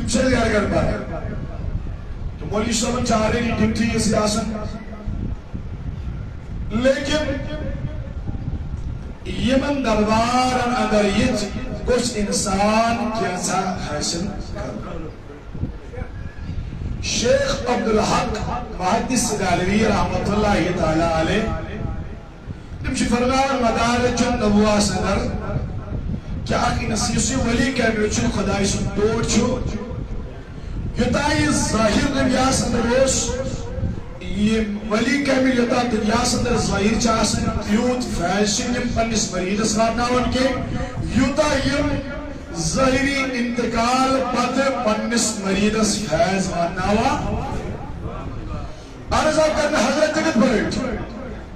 تم سے یار کر پائے تو مولوی صاحب چاہ رہے ہیں ڈپٹی سیاست لیکن یمن دربارن اگر یہ کچھ انسان کیسا حاصل کر شیخ عبدالحق محدث دہلوی رحمت اللہ تعالی علیہ تم چھ فرمان مدارج النبوہ سنر کہ اخی نصیصی ولی کہنے چھو خدای سن توڑ چھو یتائی ظاہر دنیا سندر اس یہ ولی کہنے یتا دنیا سندر ظاہر چاہسن یوت فیشن یم پنس مرید اسواتناون کے یوتا یم ظاہری انتقال پت پنس مریدس فیض واتناوا عرض آپ کرنے حضرت جگت بڑھٹ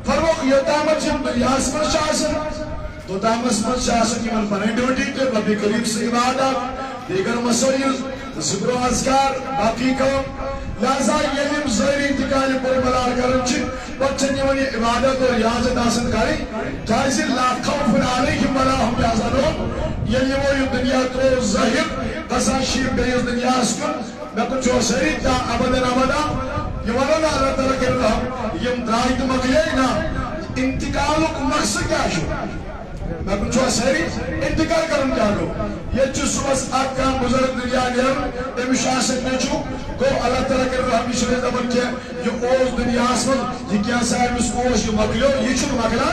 فرموک یتامت یم دنیا سمر چاہسن تو دامس من شاسن یمن پناہ ڈیوٹی کے رب کریم سے عبادت دیگر مسائل ذکر و اذکار باقی کام لہذا یلیم ظاہری انتقال پر ملال کرن چھ بچن یمن عبادت اور ریاضت آسن کاری جائزی لا خوف علیہم ولا هم یحزنون یلیم وہ دنیا تو ظاہر قصا شیر بیز دنیا اسکن نکن جو سری تا ابدا ابدا یمن اللہ تعالی کے رحم یم درائی تو مکلینا انتقال کو مقصد کیا شو میں کچھ سہری انتقال کرن جانو یہ چھ صبح آپ کا بزرگ دنیا گرم امی شاست میں چھو کو اللہ تعالیٰ کے رحمی شریع دبن کے یہ اوز دنیا اسمد یہ کیا صاحب اس اوز یہ مکلو یہ چھو مکلا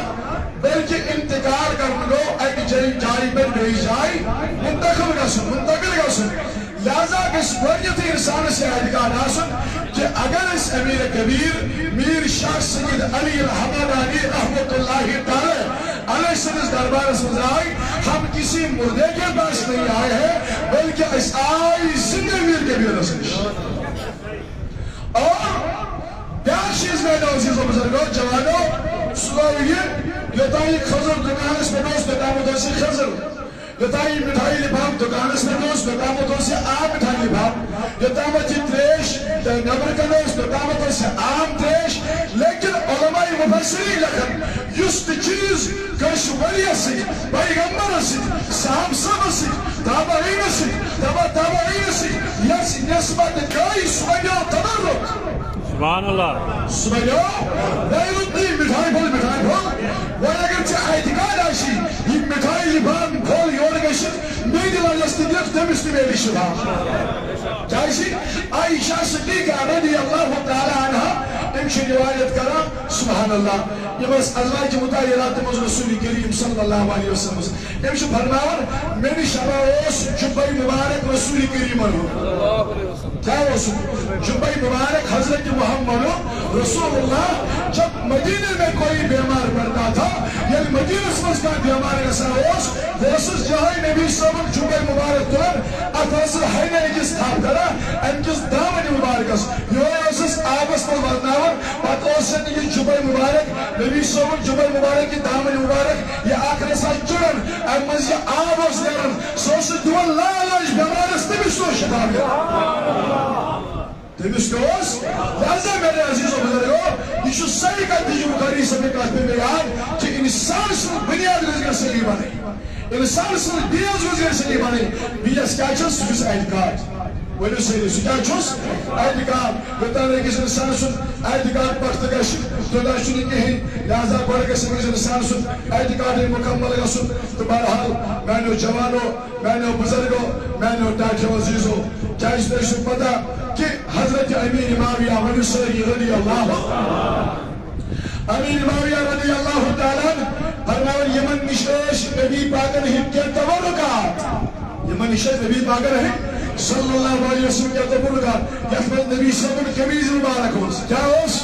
بلکہ انتقال کرن لو ایک جاری پر گئی جائی منتقل گسن لہذا اس ورنیت انسان سے اعتقاد آسن کہ اگر اس امیر کبیر میر شاہ سید علی الحمدانی رحمت اللہ تعالی علیہ سنس دربار سمجھائی ہم کسی مردے کے پاس نہیں آئے ہیں بلکہ اس آئی زندہ میر کبیر رسنش اور پیار چیز میں عزیز و بزرگوں جوانوں سنوئیے یتائی خضر دکانس میں دوست دامو دوسی خضر یتائی مٹھائی لبام دکانس میں دوست دامو دوسی آم مٹھائی لبام یتامتی تریش نبر کا دوست دامو دوسی آم تریش لیکن علماء مفسری لکھن یست چیز کش ولی سی پیغمبر سی سامسم سی تابعین سی تابعین سی یس نسبت گئی سویا تبرک سبحان اللہ سویا دیلتی مٹھائی بھول وہ اگر چاہ اعتقاد آشی یہ مٹھائی لبام بھول یورگشت میدی لجستی دیکھ دمستی میری شبہ جائشی عائشہ صدیقہ رضی اللہ تعالی عنہ امشی روایت کرا سبحان اللہ یہ بس ازواج مطاہرات مز رسول کریم صلی اللہ علیہ وسلم امشی فرماون میری شبہ اوس جبائی مبارک رسول کریم کیا اوس جبائی مبارک حضرت محمد رسول اللہ جب مدینہ میں کوئی بیمار پڑتا تھا یعنی مدینہ سمجھ کا بیمار ایسا اوس ویسس جہائی نبی صاحب جبائی مبارک تر اتاثر حینے اکس تھاب کرا انکس دامن مبارکس یہ اوسس آبس پر ورناون پت اوسن یہ جبائی مبارک نبی صاحب جبائی مبارک کی دامن مبارک یہ آخر سا جڑن امز یہ آبس نیرن سوس دول لالاش بیمارس تمس تو شفا تمس دوس لہذا میرے عزیز و بزرگو یہ ساری کا دیجو بخاری سبھی کہتے ہیں بیان کہ انسان سے بنیاد رزق سے نہیں بنے انسان سے بنیاد رزق سے نہیں بنے بیس کیا چس جس اعتقاد ویلو سیدی سکیا چس اعتقاد بتانے کس انسان سن اعتقاد پخت گش تو داشتنی کہیں لہذا بڑھ کے سمجھ انسان سن اعتقاد مکمل گسن تو بہرحال میں نے جوانو میں نے بزرگو میں نے ڈاکٹر عزیزو کیا اس نے شک پتا کہ حضرت امیر معاویہ ونسری رضی اللہ امیر معاویہ رضی اللہ تعالیٰ فرماون یمن نشش نبی پاکر ہم کے تبرکات یمن نشش نبی پاکر ہم صلی اللہ علیہ وسلم کے تبرکات یفت نبی صاحب کمیز مبارک ہوس کیا ہوس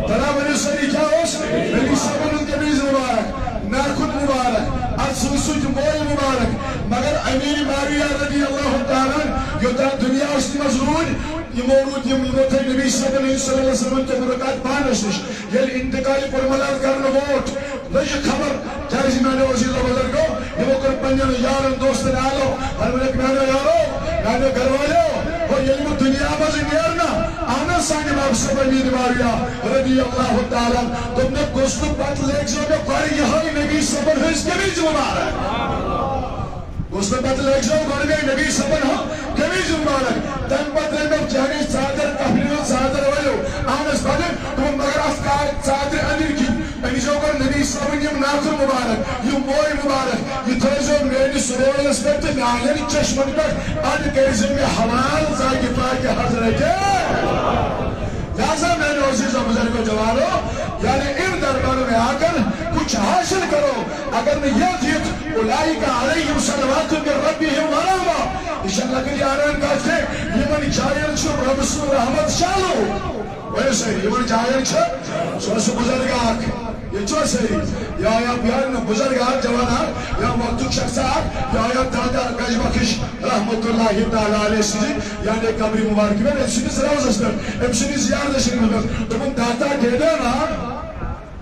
ترا ونسری کیا ہوس نبی صاحب کمیز مبارک ناخد مبارک ارسوسوچ موئی مبارک مگر امیر معاویہ رضی اللہ تعالیٰ یوتا دنیا اس مزرون یمورود یموتھے نبی صلی اللہ علیہ وسلم کے برکات پانش نش یل انتقالی پر ملال کرنا ووٹ نجی خبر چاہیزی میں نے عزیز و بزرگو یہ وہ کر پنجن یارن دوستن آلو ہر ملک میں نے یارو میں نے گھروالو اور یلی وہ دنیا بازی نیرنا آنا سانی باب سب امیر معاویہ رضی اللہ تعالیٰ تم نے گوشتو پت لیک جو کہ قاری یہاں نبی صبر حس کے بھی جو مارا گوشتو پت لیک جو کہ نبی صبر ہاں کے بھی جو مارا موي مبارك يتوزن ميني سرور نسبت نعلن چشمن پر اد کیزن میں حلال زاگی پاکی حضرت لہذا میں نے عزیز و بزرگ و جوانو یعنی ان درباروں میں آ کر کچھ حاصل کرو اگر میں یہ جیت اولئک علیہم صلوات من ربهم ورحمہ انشاءاللہ کہ یاران کہتے یمن جائر چھو رب سو رحمت شالو ویسے یمن جائر چھو سو بزرگ آکھ یہ چھو صحیح یا بیان بزرگ آکھ جوانان یا وقت شخص آکھ یا دادا گج بخش رحمت اللہ تعالی علیہ سیدی یعنی قبری مبارکی میں امسینیز روز پر امسینیز یارد شریف پر تمہیں دادا دیدے نا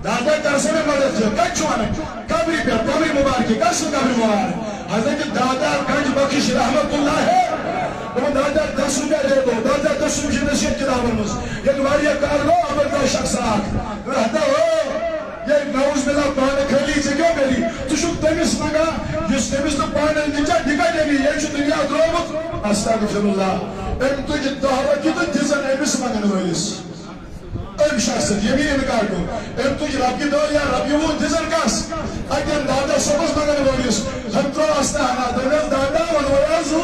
دادا کرسے میں مدد جو کچھ چوانے قبری پر قبری مبارکی کسو قبری مبارک حضرت دادا گج بخش رحمت اللہ ہے تمہیں دادا دس روپے دے دو دادا 10 روپے نشید کتاب المز یک واری کار لو عمل دا شخص آکھ رہتا ہو یہ نعوذ باللہ پانے کھلی سے کیوں میری تو شک تمیس مگا جس تمیس تو پانے نجا دکھا دینی یہ چھو دنیا درومت استغفر اللہ ام تجھ دعوہ کی تو تیزن امیس مگن ویلیس ام شخص یمین انکار کو ام تجھ رب کی دعوہ یا رب یمون تیزن کس اگر دادا سبز مگن ویلیس ہم تو استحنا دنیا دادا ونویازو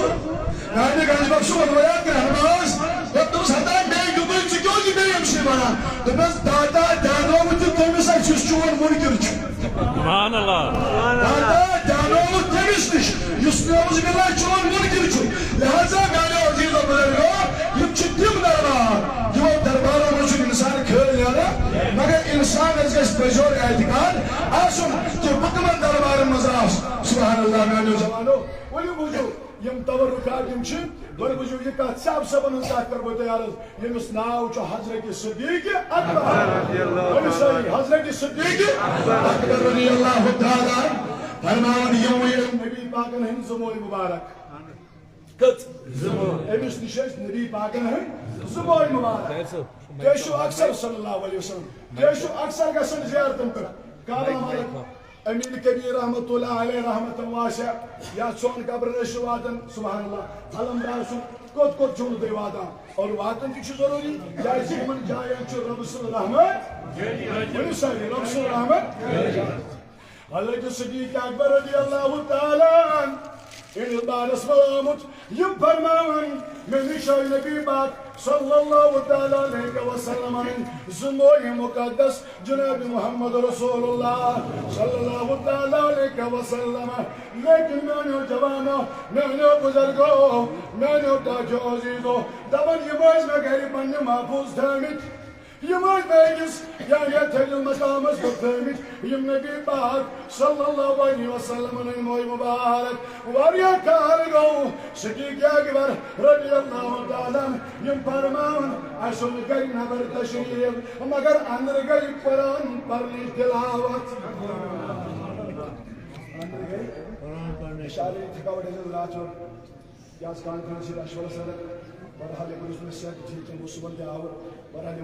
نانی گنج بخشو ونویاد کے ہنماز وقت اس حتائی میں گبل چکیوں کی میں امشی بنا تو بس دادا دانو مجھے تمیس اکسیس چون منکر چو سبحان اللہ دادا دانو تمیس نش یس نعوذ باللہ چون منکر چو لہذا گانے عزیز و بزرگو یم چھ تم دربار جو درباروں میں چھ انسان کھیل لیانا مگر انسان از گس بجور اعتقاد آسن تو بکمن دربار مزاس سبحان اللہ گانے زمانو ولی بوجو یم تورکات یم چھ گوڑ بوجو یہ کہا سب سبن انسان کر بوتے یارز یم اس ناو چھ حضرت صدیق اکبر ولی صحیح حضرت صدیق اکبر رضی اللہ تعالی فرمان یم نبی پاکن ہن زموی مبارک کت امس نشست نبی پاکن ہن زموی مبارک دیشو اکثر صلی اللہ علیہ وسلم دیشو اکثر گسن زیارتن پر کعبہ مالک امین کبیر رحمت اللہ علیہ رحمت واسع یا چون قبر نشو واتن سبحان اللہ علم راسو کت کت چون دے وادا اور واتن کی ضروری یا اسی من جائیں چو رب صلی رحمت ولی صحیح رب صلی رحمت حضرت صدیق اکبر رضی اللہ تعالی ان بارس ملامت یم فرمان من شای نبی پاک صلی اللہ تعالی علیہ وسلم زموی مقدس جناب محمد رسول اللہ صلی اللہ تعالی علیہ وسلم لیکن میں نے جوانو میں نے بزرگو میں نے تاجو عزیزو دبن یموز میں گھری پنی محفوظ دھامت یموز بیگس یعنی تھیل مقامس بفہمت یم نبی پاک صلی اللہ علیہ وسلم نموی مبارک واریا کارگو صدیق اکبر رضی اللہ تعالیٰ یم فرمان اصل گئی نبر تشریف مگر اندر گئی قرآن پرنی تلاوت اشاری تھکاوٹ ہے رات ہو یاز کانفرنسی راشورہ صدر برحال پولیس میں سیاہ ٹھیک ہے مصوبت دے آور برحال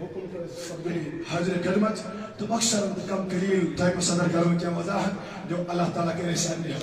حکم کے سبھی حضر کلمت تو اکثر کم قلیل تائم صدر کروں کیا وضاحت جو اللہ تعالیٰ کے رسال نے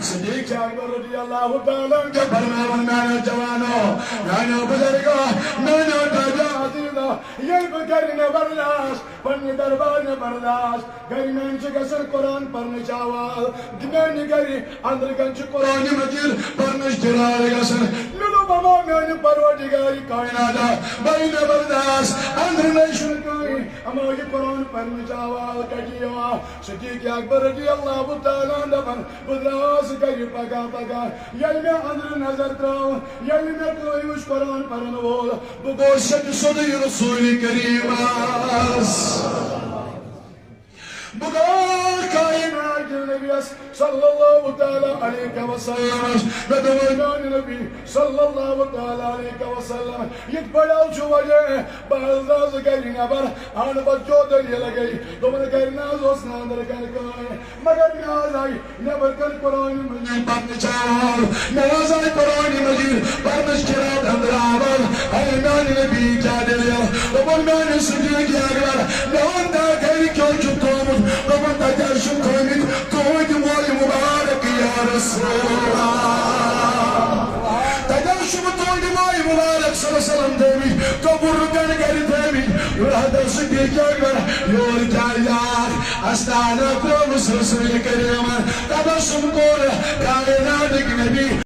صدیق اکبر رضی اللہ تعالیٰ کے فرمان میں نے جوانو میں نے بزرگو میں نے تاجا عزیزو یہ بکر نے برداشت پنی دربار نے برداشت گری میں انچہ کسر قرآن پرنے چاوال میں نے گری اندر کنچ قرآن مجید پرنش دلال کسر لولو بابا میں نے پروردگاری کائناتا بھائی نے برداشت اندر نیشن کوئی اما یہ قرآن پرنے چاوال کجیوا صدیق اکبر رضی اللہ تعالیٰ دفن بدراس گئی پگا پگا یل میں اندر نظر تراؤ یل میں کوئی مش قرآن پرن وول بگوشت صدی رسول کریم بگوش کائنات نبی صلی اللہ تعالی علیہ وسلم بدوان نبی صلی اللہ تعالی علیہ وسلم یہ بڑا جو وجہ بازاز گری نبر آن بچو دلی لگئی تمہیں کرنا زوس ناندر کن کوئی مگر نیاز آئی نبر کن قرآن مجید پاک چاہر نیاز آئی قرآن مجید پرمش کرات اندر آباد ایمان نبی کیا دلیا ومن میں صدیق اکبر نوان دا گئی کیوں چھتومت ومن دا جاشن کوئیت کوئی موئی مبارک یا رسول اللہ تجاشم توئی موئی مبارک صلی اللہ علیہ وسلم دیوی تو برکن گری دیوی یور حضر صدیق اکبر یور جائیار استعناكم رسول كريم تبسم كل كائناتك نبي